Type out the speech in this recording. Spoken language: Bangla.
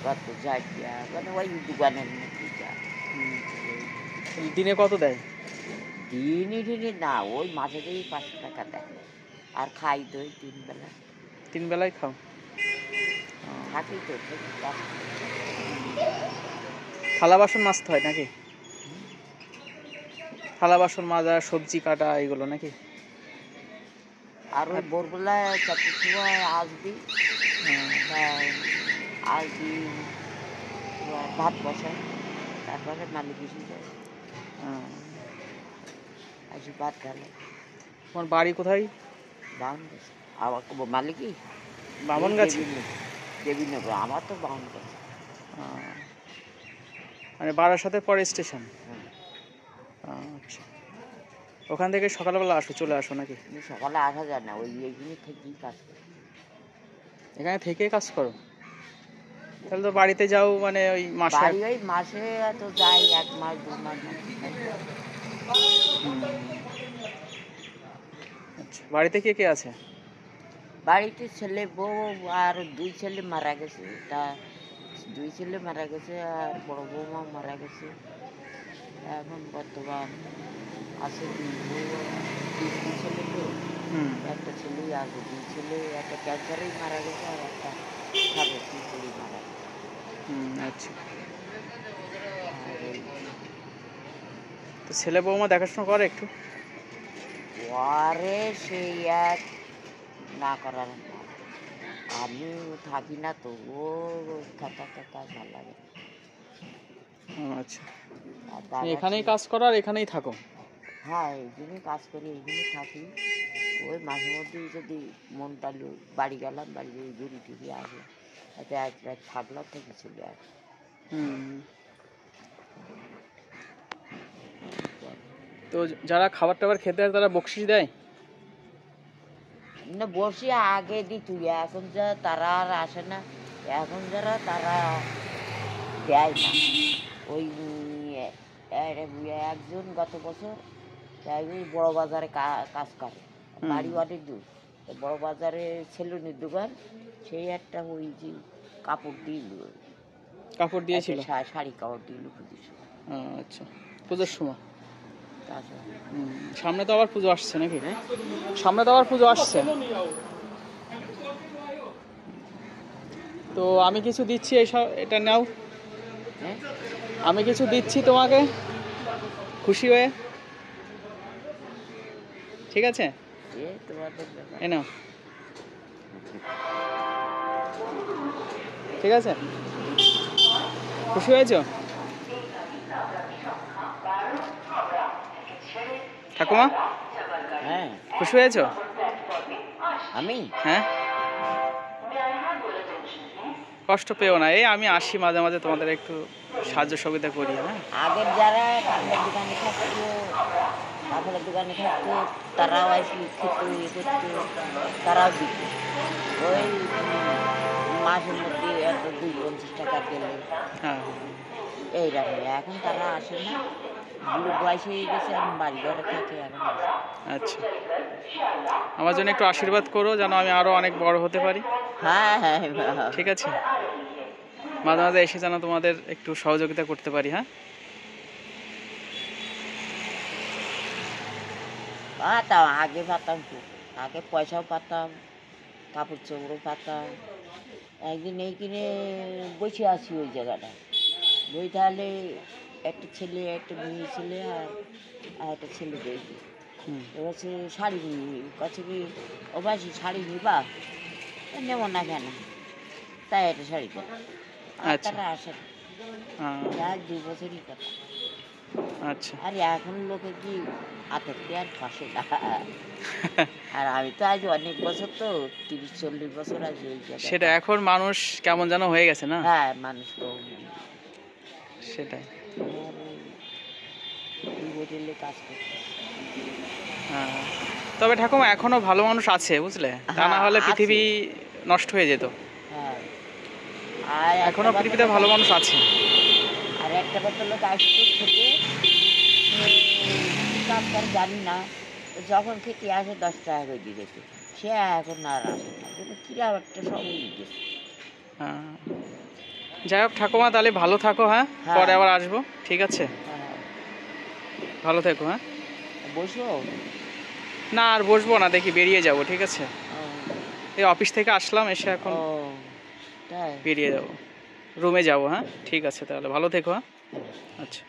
কত জায়গা মানে ওই দোকানের মধ্যে যায়। দিনে কত দেয়? দিনে না, ওই মাঝে দিয়ে 500 টাকা দেয়। আর খাই তো ওই 3 বেলা। 3 বেলায় খাও? থাকি তো কাজ করি। থালা বাসন মাজতে হয় নাকি? থালা বাসন মাজা, সবজি কাটা এগুলো নাকি? আর ওই ভোরবেলায় 4টার সময় আসবি, আসবি ভাত বসাই, তারপরে মালিক এসে যায়, আসি ভাত খেলে। তোমার বাড়ি কোথায়? বাউনগাছ। আবার মালিকই বামনগাছি? দেবীনগর। আমার তো বাউনগাছ। মানে বারাসাতের পরে স্টেশন? আচ্ছা। ওখান থেকে সকালবেলা চলে আসো নাকি? সকালে আসা যায় না, ওই এইখানে থেকেই কাজ করি। এখানে থেকে কাজ করো? তাহলে তো বাড়িতে যাও মানে ওই মাসে? বাড়ি ওই মাসে তো যাই 1 মাস 2 মাস। আচ্ছা, বাড়িতে কে কে আছে? বাড়িতে ছেলে বউ আর 2 ছেলে মারা গেছে। তা 2 ছেলে মারা গেছে আর বড় বৌমা মারা গেছে। এখন বর্তমান আছে 2 বউ, 2 ছেলে তো। একটা ছেলেই আছে, 2 ছেলে, একটা ক্যান্সারেই মারা গেছে আর একটা খাবে খিচুড়ি মারা গেছে। আচ্ছা। তো ছেলে বৌমা দেখাশোনা করে একটু? পরে সেই এক না করার, আমি থাকি না তো, ও থাকা ভালো লাগে। আচ্ছা, এখানেই কাজ করো আর এখানেই থাকো? হ্যাঁ, এইখানেই কাজ করি, এইখানেই থাকি। ওই মাঝে মধ্যেই যদি মন টাইলো বাড়ি গেলাম, বাড়ি গিয়ে ঘুরি টুরি আসে, এতে 1 রাত থাকলাম, থেকে চলে আসে। তো যারা খাবার টাবার খেতে হয় তারা বকশিশ দেয় না? বসে আগে দিত, এখন যা তারা আর আসে না। এখন যারা তারা দেয় না। ওই একজন গত বছর ওই বড় বাজারে কাজ করে, বাড়ি অনেক দূর। বড় বাজারে সেলুনের দোকান, সেই একটা ওই যে কাপড় দিয়েছিল, শাড়ি কাপড় দিল পুজোর সময়। আচ্ছা, পুজোর সময়? তাছাড়া সামনে তো আবার পুজো আসছে নাকি? সামনে তো আবার পুজো আসছে। তো আমি কিছু দিচ্ছি, এটা নাও। আমি কিছু দিচ্ছি তোমাকে, খুশি হয়ে। ঠিক আছে, এই নাও। ঠিক আছে, খুশি হয়েছো ঠাকুমা? হ্যাঁ, খুশি হয়েছো? আমি? হ্যাঁ, কষ্ট পেও না, এই আমি আসি মাঝে মাঝে, তোমাদের একটু সাহায্য সুবিধা করি। হ্যাঁ, আগের যারা কাপড়ের দোকানে থাকতো, তারাও আসি খেত, করতো, তারাও দিত। ওই মাসের মধ্যে এত 2-50 টাকা দিলে এইরকম। এখন তারা আসে না, বয়স হয়ে গেছে, এখন বাড়ি ঘরে থাকে, এখন আসে। আচ্ছা, আমার জন্য একটু আশীর্বাদ করো যেন আমি আরো অনেক বড় হতে পারি। হ্যাঁ হ্যাঁ, ঠিক আছে, মাঝে মাঝে এসে যেন তোমাদের একটু সহযোগিতা করতে পারি। হ্যাঁ, পাতাম, আগে পাতাম খুব, আগে পয়সাও পাতাম, কাপড় চোপড়ও পাতাম। একদিন এই কিনে বসে আছি ওই জায়গাটায়, বই তাহলে একটা ছেলে, একটা মেয়ে ছেলে আর একটা ছেলে দেখি। এবার সে শাড়ি নিয়ে কাছে কি, ও বাসি শাড়ি নিবা? নেব না কেন, তাই একটা শাড়ি দেয়। আর তারা আসে না, 2 বছরই কথা। আচ্ছা, আর এখন লোকে কি হাতের আর ফাঁসে না। আর আমি তো আজ অনেক বছর, তো 30-40 বছর আজ ওই জায়গায়। সেটা এখন মানুষ কেমন যেন হয়ে গেছে না? হ্যাঁ, মানুষ তো সেটাই। হোটেলে কাজ করতে। তবে ঠাকুমা এখনো ভালো মানুষ আছে, বুঝলে? তা না হলে পৃথিবী নষ্ট হয়ে যেত। এখনো পৃথিবীতে ভালো মানুষ আছে। আর একটা কথা লোক আসতো থেকে কাজ করে জানি না, যখন খেতে আসে 10 টাকা করে দিয়ে যেত, সে এখন আর আসে না, কিরা একটা সবই গেছে। যাই হোক ঠাকুমা, তাহলে ভালো থাকো। হ্যাঁ, হ্যাঁ। পরে আবার আসবো, ঠিক আছে? হ্যাঁ, ভালো থেকো। হ্যাঁ, বসো। না আর বসবো না, দেখি বেরিয়ে যাব, ঠিক আছে? ও, এই অফিস থেকে আসলাম, এসে এখন ও, তাই? বেরিয়ে যাব, রুমে যাব। হ্যাঁ, ঠিক আছে, তাহলে ভালো থেকো। হ্যাঁ, আচ্ছা।